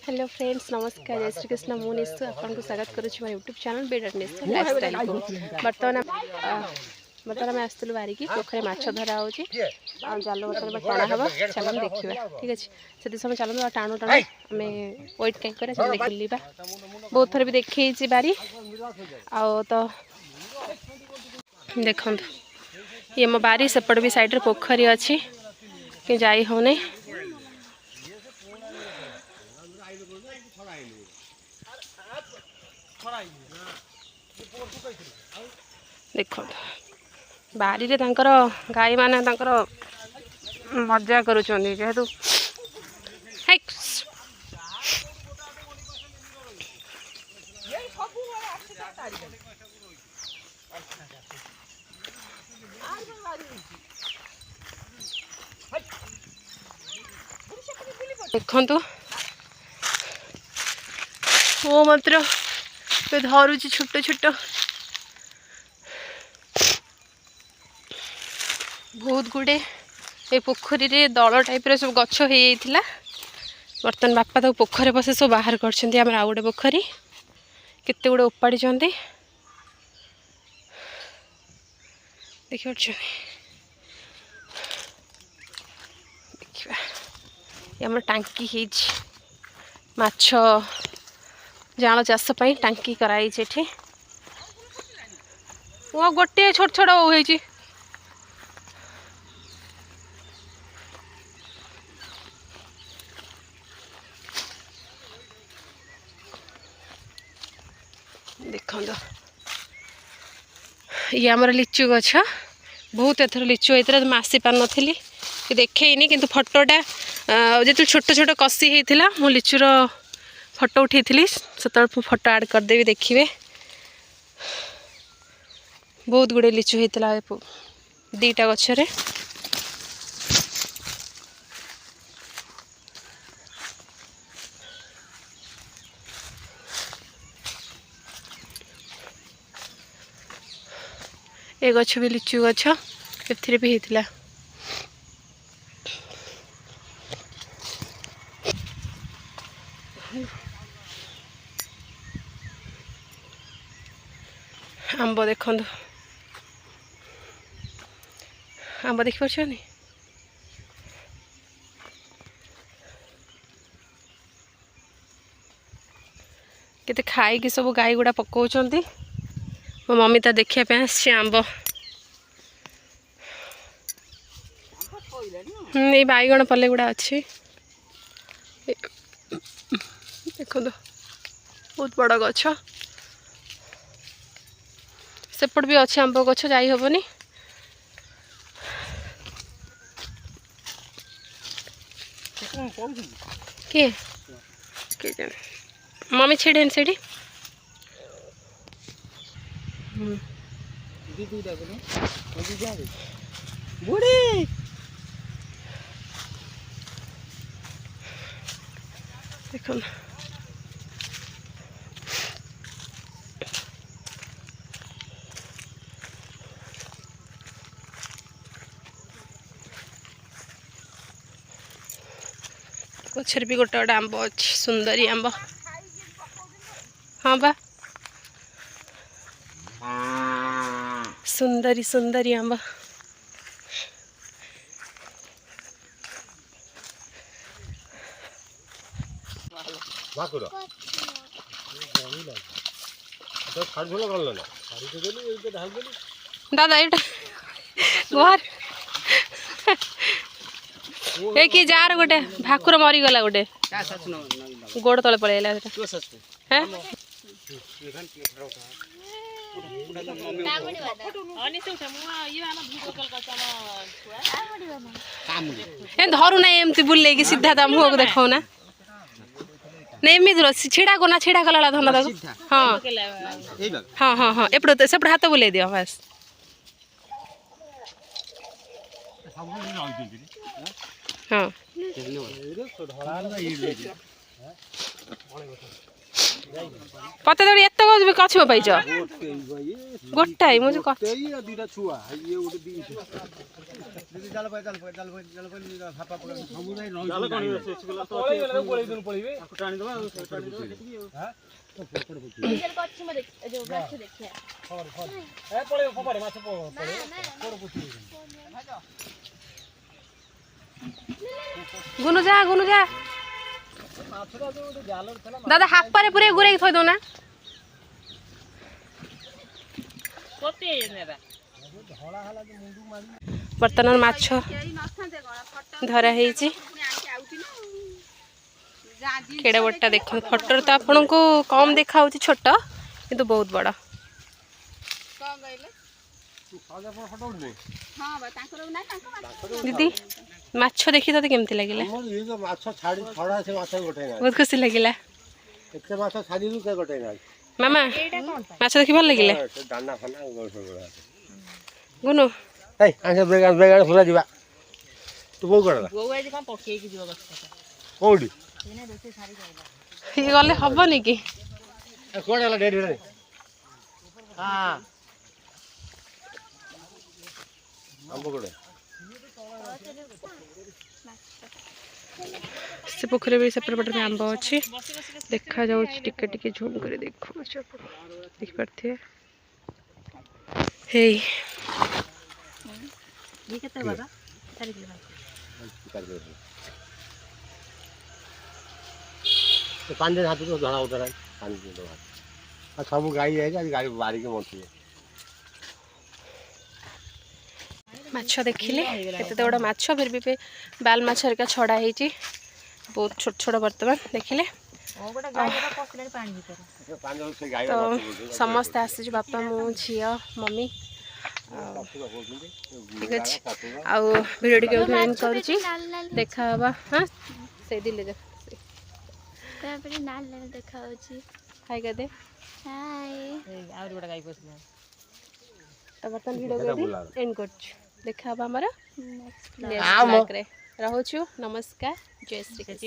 Hello friends नमस्कार जय श्री कृष्ण मु निशु आपको स्वागत करुच्छी मोर यूट्यूब चैनल बेडर निशु लाइफस्टाइल को बर्तमान आम आसलु बारिकी पोखरे माछ धरा हो जाल बर्तमान टाणा हम चलन देखा ठीक अच्छे से समय चलते टाणु टाणु आम व्वेट कहीं बुलवा बहुत थर भी देखी बारी आउ तो देखो ये मो बारी सेपट भी साइड पोखरी अच्छी कि जाई होने देखो बारी रे तांकर गाई माने तांकर मजा करूछंदी जेहेतु देखंतु वो मात्र धरुची छोट छोट बहुत गुड़े ये पोखरी रे दल टाइप सब गछ हो बर्तमान बापा तो पोखरे बसे सब बाहर कर आउ गोटे पोखरी केते गुड़े उपाड़ी देखिए देखा आम टांकी माछ जाल चाष टांकी कराई वो गोटे छोट छोट हो देखो ये आमर लिचु गछ बहुत एथर लिचु होता तो आसी पार नी कि देखनी कि फटोटा जो छोट छोट कसी होता मु लिचुर फोटो उठी से फोटो आड करदेवी देखिए बहुत गुड़े लिचु होता दीटा गछरे ए गछ भी लिचु गछ ए भी होता आंब देखो आंब देख पार्छनी केते खाई कि सब गाई गुड़ा पकाउछंती मो मम्मी तो देखिया पे आछे आंब ये बैगण पल्ले गुड़ा अच्छी देखो बहुत बड़ गछ सेपट भी अच्छे आंब गछ जाई हबनी किए मम्मी छेड़े से बुढ़ी देखो गचर भी गोटे गोटे आंब अच्छी सुंदरी आंब हाँ बा सुंदरी सुंदरी आंब दादा ये घर ए कि जार गोटे भाकुर मरी गला गोटे गोड़ तले पड़ेगा हैं धरू ना एमती बुले कि सीधा ता मुह को देखो ना नहीं एमती छिड़ा को ना छिड़ा कला धन हाँ हाँ हाँ हाँ एपट सेपट हाथ बुले दियो बस हाँ पते दौड़ी କେତେ କଛ ପାଇଛ ଗୋଟାଏ ମୁଁ ଯେ ଦୁଇଟା ଛୁଆ ଇଏ ଗୋଟେ गुनु जा दादा हाफ पारे पूरे गुरे थई दो ना बर्तमान माछ धरा है केड़ा बड़टा देख फटो तो आपन को कम देखा छोट किंतु बहुत बड़ा दीदी माछ देखी तो केमती लगिला बहुत खुशी लगिला मामा माछ देखी भल लगिला गुनु बेगान फुला जीवा तू बोल कर कोडी ये गले हबनी कि कोड हला डेड रे हां अंबकोडे से पोखरी भी सेपट पट में आंब अच्छी देखा जाऊँ टिके टिके झूम कर देखो देख पारे हे पानी हाथ तो धड़ा उतर पानी सब गाई है गाड़ी बारिक मरती माछ देखिले केते बड़ा माछ फिर भी बाल माछ हरिका छड़ा है बहुत छोट छोट बर्तमान देखिले तो समस्त आसी बापा मु झी मम्मी ठीक अच्छे आउ भिडियो टिके एंड करुची देखा हवा हाँ से दिले जा देखा हाय कर दे हाय तो बर्तमान भिडियो एंड कर देखा हवा हमारा रहूछु नमस्कार जय श्री कृष्ण।